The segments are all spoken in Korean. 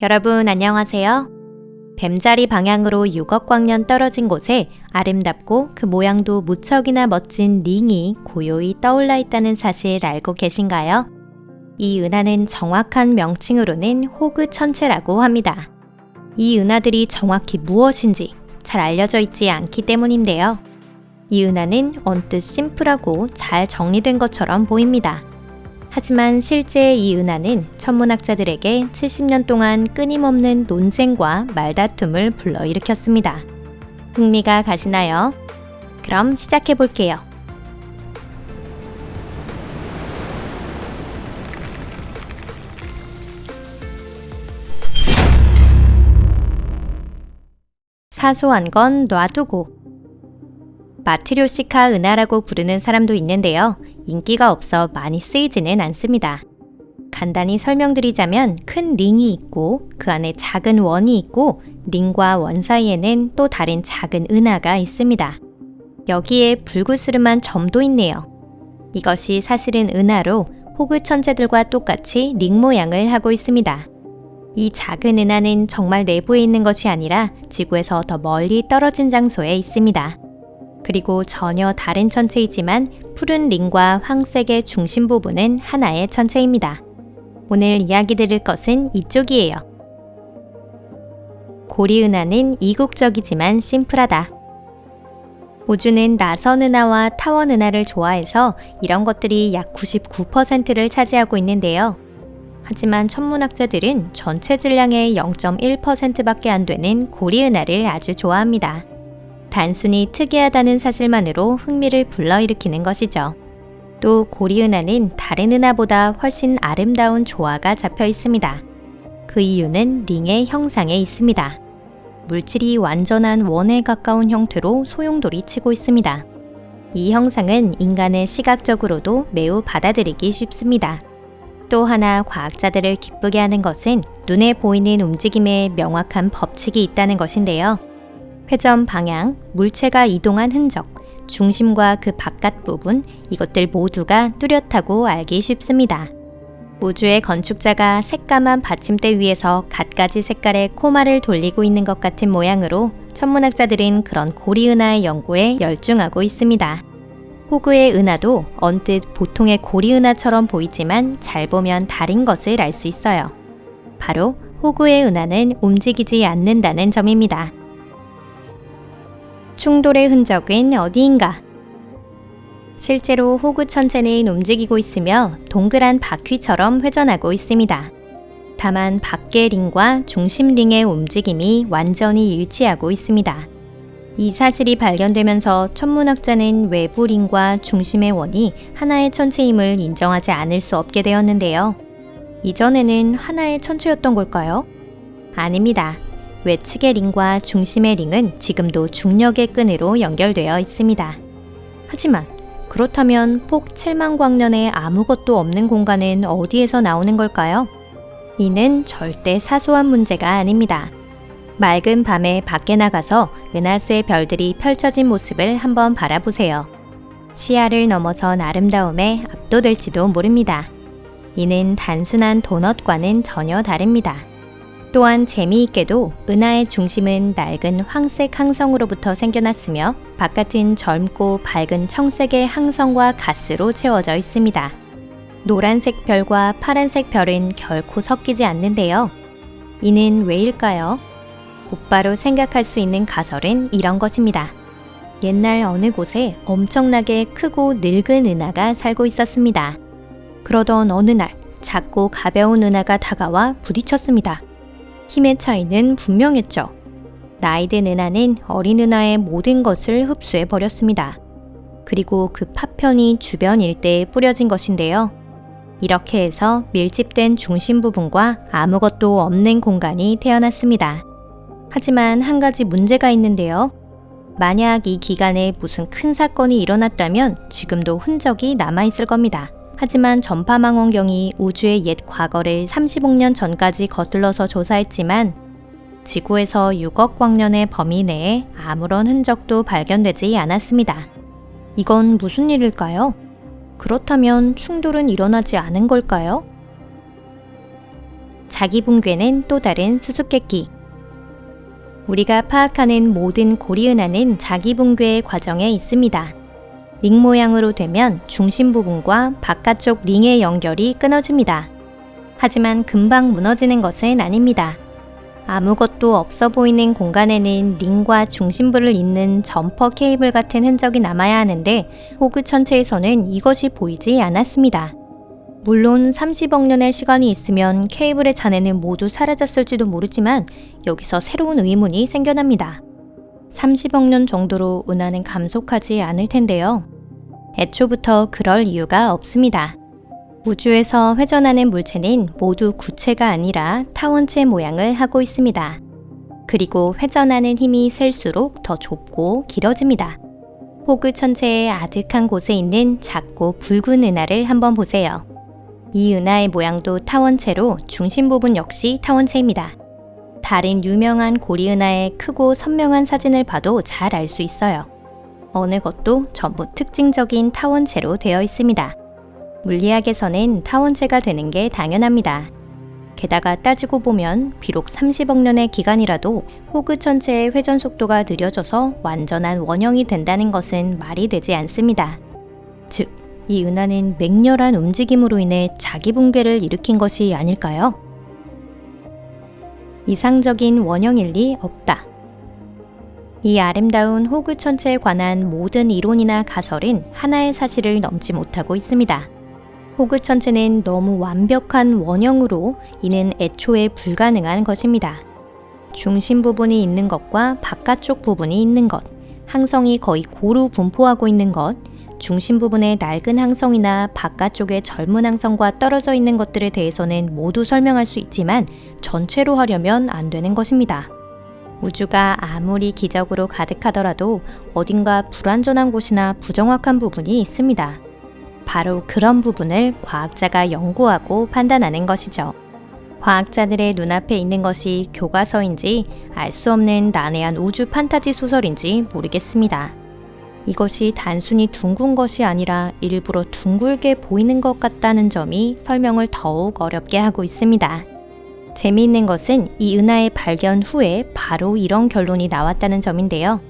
여러분 안녕하세요. 뱀자리 방향으로 6억 광년 떨어진 곳에 아름답고 그 모양도 무척이나 멋진 링이 고요히 떠올라 있다는 사실 알고 계신가요? 이 은하는 정확한 명칭으로는 호그천체라고 합니다. 이 은하들이 정확히 무엇인지 잘 알려져 있지 않기 때문인데요. 이 은하는 언뜻 심플하고 잘 정리된 것처럼 보입니다. 하지만 실제 이 은하는 천문학자들에게 70년 동안 끊임없는 논쟁과 말다툼을 불러일으켰습니다. 흥미가 가시나요? 그럼 시작해 볼게요. 사소한 건 놔두고. 마트료시카 은하라고 부르는 사람도 있는데요. 인기가 없어 많이 쓰이지는 않습니다. 간단히 설명드리자면 큰 링이 있고 그 안에 작은 원이 있고 링과 원 사이에는 또 다른 작은 은하가 있습니다. 여기에 불그스름한 점도 있네요. 이것이 사실은 은하로 호그천체들과 똑같이 링 모양을 하고 있습니다. 이 작은 은하는 정말 내부에 있는 것이 아니라 지구에서 더 멀리 떨어진 장소에 있습니다. 그리고 전혀 다른 천체이지만 푸른 링과 황색의 중심 부분은 하나의 천체입니다. 오늘 이야기 드릴 것은 이쪽이에요. 고리은하는 이국적이지만 심플하다. 우주는 나선 은하와 타원 은하를 좋아해서 이런 것들이 약 99%를 차지하고 있는데요. 하지만 천문학자들은 전체 질량의 0.1%밖에 안 되는 고리은하를 아주 좋아합니다. 단순히 특이하다는 사실만으로 흥미를 불러일으키는 것이죠. 또 고리은하는 다른 은하보다 훨씬 아름다운 조화가 잡혀 있습니다. 그 이유는 링의 형상에 있습니다. 물질이 완전한 원에 가까운 형태로 소용돌이 치고 있습니다. 이 형상은 인간의 시각적으로도 매우 받아들이기 쉽습니다. 또 하나 과학자들을 기쁘게 하는 것은 눈에 보이는 움직임에 명확한 법칙이 있다는 것인데요. 회전 방향, 물체가 이동한 흔적, 중심과 그 바깥 부분, 이것들 모두가 뚜렷하고 알기 쉽습니다. 우주의 건축자가 새까만 받침대 위에서 갖가지 색깔의 코마를 돌리고 있는 것 같은 모양으로 천문학자들은 그런 고리은하의 연구에 열중하고 있습니다. 호그의 은하도 언뜻 보통의 고리은하처럼 보이지만 잘 보면 다른 것을 알 수 있어요. 바로 호그의 은하는 움직이지 않는다는 점입니다. 충돌의 흔적은 어디인가? 실제로 호그천체는 움직이고 있으며 동그란 바퀴처럼 회전하고 있습니다. 다만 밖의 링과 중심 링의 움직임이 완전히 일치하고 있습니다. 이 사실이 발견되면서 천문학자는 외부 링과 중심의 원이 하나의 천체임을 인정하지 않을 수 없게 되었는데요. 이전에는 하나의 천체였던 걸까요? 아닙니다. 외측의 링과 중심의 링은 지금도 중력의 끈으로 연결되어 있습니다. 하지만 그렇다면 폭 7만 광년에 아무것도 없는 공간은 어디에서 나오는 걸까요? 이는 절대 사소한 문제가 아닙니다. 맑은 밤에 밖에 나가서 은하수의 별들이 펼쳐진 모습을 한번 바라보세요. 시야를 넘어선 아름다움에 압도될지도 모릅니다. 이는 단순한 도넛과는 전혀 다릅니다. 또한 재미있게도 은하의 중심은 낡은 황색 항성으로부터 생겨났으며 바깥은 젊고 밝은 청색의 항성과 가스로 채워져 있습니다. 노란색 별과 파란색 별은 결코 섞이지 않는데요. 이는 왜일까요? 곧바로 생각할 수 있는 가설은 이런 것입니다. 옛날 어느 곳에 엄청나게 크고 늙은 은하가 살고 있었습니다. 그러던 어느 날 작고 가벼운 은하가 다가와 부딪혔습니다. 힘의 차이는 분명했죠. 나이든 은하는 어린 은하의 모든 것을 흡수해 버렸습니다. 그리고 그 파편이 주변 일대에 뿌려진 것인데요. 이렇게 해서 밀집된 중심 부분과 아무것도 없는 공간이 태어났습니다. 하지만 한 가지 문제가 있는데요. 만약 이 기간에 무슨 큰 사건이 일어났다면 지금도 흔적이 남아있을 겁니다. 하지만 전파망원경이 우주의 옛 과거를 30억 년 전까지 거슬러서 조사했지만 지구에서 6억 광년의 범위 내에 아무런 흔적도 발견되지 않았습니다. 이건 무슨 일일까요? 그렇다면 충돌은 일어나지 않은 걸까요? 자기붕괴는 또 다른 수수께끼. 우리가 파악하는 모든 고리은하는 자기붕괴의 과정에 있습니다. 링 모양으로 되면 중심 부분과 바깥쪽 링의 연결이 끊어집니다. 하지만 금방 무너지는 것은 아닙니다. 아무것도 없어 보이는 공간에는 링과 중심부를 잇는 점퍼 케이블 같은 흔적이 남아야 하는데 호그 천체에서는 이것이 보이지 않았습니다. 물론 30억 년의 시간이 있으면 케이블의 잔해는 모두 사라졌을지도 모르지만 여기서 새로운 의문이 생겨납니다. 30억 년 정도로 은하는 감속하지 않을 텐데요. 애초부터 그럴 이유가 없습니다. 우주에서 회전하는 물체는 모두 구체가 아니라 타원체 모양을 하고 있습니다. 그리고 회전하는 힘이 셀수록 더 좁고 길어집니다. 호그 천체의 아득한 곳에 있는 작고 붉은 은하를 한번 보세요. 이 은하의 모양도 타원체로 중심 부분 역시 타원체입니다. 다른 유명한 고리 은하의 크고 선명한 사진을 봐도 잘 알 수 있어요. 어느 것도 전부 특징적인 타원체로 되어 있습니다. 물리학에서는 타원체가 되는 게 당연합니다. 게다가 따지고 보면 비록 30억 년의 기간이라도 호그 천체의 회전 속도가 느려져서 완전한 원형이 된다는 것은 말이 되지 않습니다. 즉, 이 은하는 맹렬한 움직임으로 인해 자기 붕괴를 일으킨 것이 아닐까요? 이상적인 원형일 리 없다. 이 아름다운 호그 천체에 관한 모든 이론이나 가설은 하나의 사실을 넘지 못하고 있습니다. 호그 천체는 너무 완벽한 원형으로 이는 애초에 불가능한 것입니다. 중심 부분이 있는 것과 바깥쪽 부분이 있는 것, 항성이 거의 고루 분포하고 있는 것, 중심 부분의 낡은 항성이나 바깥쪽의 젊은 항성과 떨어져 있는 것들에 대해서는 모두 설명할 수 있지만 전체로 하려면 안 되는 것입니다. 우주가 아무리 기적으로 가득하더라도 어딘가 불완전한 곳이나 부정확한 부분이 있습니다. 바로 그런 부분을 과학자가 연구하고 판단하는 것이죠. 과학자들의 눈앞에 있는 것이 교과서인지 알 수 없는 난해한 우주 판타지 소설인지 모르겠습니다. 이것이 단순히 둥근 것이 아니라 일부러 둥글게 보이는 것 같다는 점이 설명을 더욱 어렵게 하고 있습니다. 재미있는 것은 이 은하의 발견 후에 바로 이런 결론이 나왔다는 점인데요.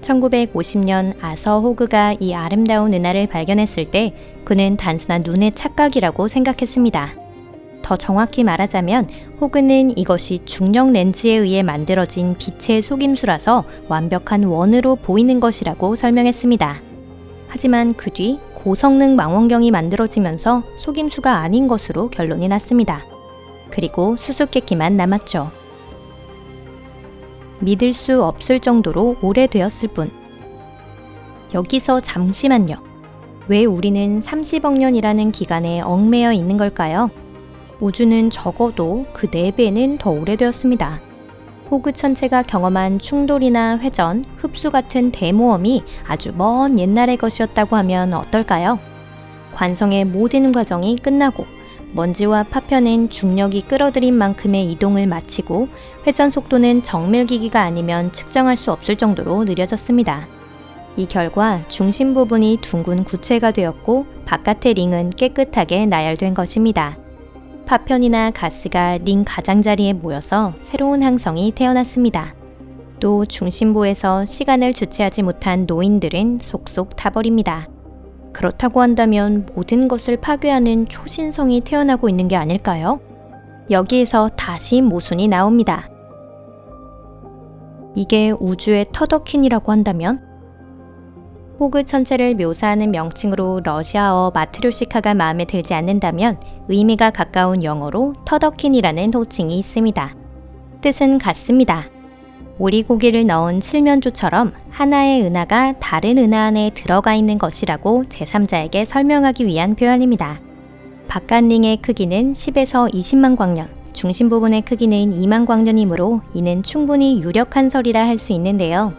1950년 아서 호그가 이 아름다운 은하를 발견했을 때 그는 단순한 눈의 착각이라고 생각했습니다. 더 정확히 말하자면 호그는 이것이 중력 렌즈에 의해 만들어진 빛의 속임수라서 완벽한 원으로 보이는 것이라고 설명했습니다. 하지만 그 뒤 고성능 망원경이 만들어지면서 속임수가 아닌 것으로 결론이 났습니다. 그리고 수수께끼만 남았죠. 믿을 수 없을 정도로 오래되었을 뿐. 여기서 잠시만요. 왜 우리는 30억 년이라는 기간에 얽매여 있는 걸까요? 우주는 적어도 그 4배는 더 오래되었습니다. 호그 천체가 경험한 충돌이나 회전, 흡수 같은 대모험이 아주 먼 옛날의 것이었다고 하면 어떨까요? 관성의 모든 과정이 끝나고 먼지와 파편은 중력이 끌어들인 만큼의 이동을 마치고 회전 속도는 정밀기기가 아니면 측정할 수 없을 정도로 느려졌습니다. 이 결과 중심 부분이 둥근 구체가 되었고 바깥의 링은 깨끗하게 나열된 것입니다. 파편이나 가스가 링 가장자리에 모여서 새로운 항성이 태어났습니다. 또 중심부에서 시간을 주체하지 못한 노인들은 속속 타버립니다. 그렇다고 한다면 모든 것을 파괴하는 초신성이 태어나고 있는 게 아닐까요? 여기에서 다시 모순이 나옵니다. 이게 우주의 터덕킨이라고 한다면? 호그 천체를 묘사하는 명칭으로 러시아어 마트료시카가 마음에 들지 않는다면 의미가 가까운 영어로 터덕킨이라는 호칭이 있습니다. 뜻은 같습니다. 오리고기를 넣은 칠면조처럼 하나의 은하가 다른 은하 안에 들어가 있는 것이라고 제3자에게 설명하기 위한 표현입니다. 바깥 링의 크기는 10에서 20만 광년, 중심 부분의 크기는 2만 광년이므로 이는 충분히 유력한 설이라 할 수 있는데요.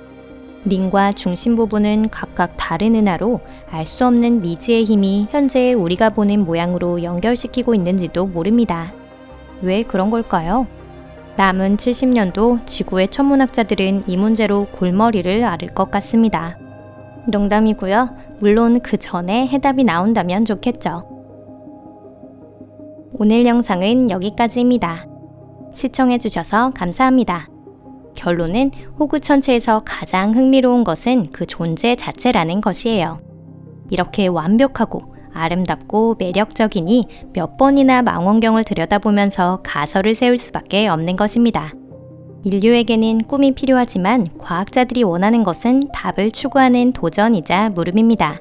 링과 중심 부분은 각각 다른 은하로 알 수 없는 미지의 힘이 현재 우리가 보는 모양으로 연결시키고 있는지도 모릅니다. 왜 그런 걸까요? 남은 70년도 지구의 천문학자들은 이 문제로 골머리를 앓을 것 같습니다. 농담이고요. 물론 그 전에 해답이 나온다면 좋겠죠. 오늘 영상은 여기까지입니다. 시청해주셔서 감사합니다. 결론은 호구 천체에서 가장 흥미로운 것은 그 존재 자체라는 것이에요. 이렇게 완벽하고 아름답고 매력적이니 몇 번이나 망원경을 들여다보면서 가설을 세울 수밖에 없는 것입니다. 인류에게는 꿈이 필요하지만 과학자들이 원하는 것은 답을 추구하는 도전이자 물음입니다.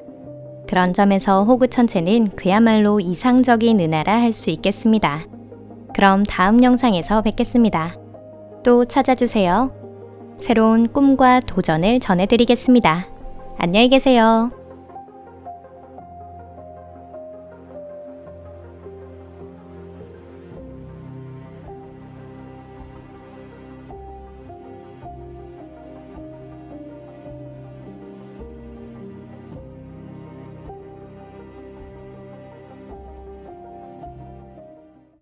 그런 점에서 호구 천체는 그야말로 이상적인 은하라 할 수 있겠습니다. 그럼 다음 영상에서 뵙겠습니다. 또 찾아주세요. 새로운 꿈과 도전을 전해드리겠습니다. 안녕히 계세요.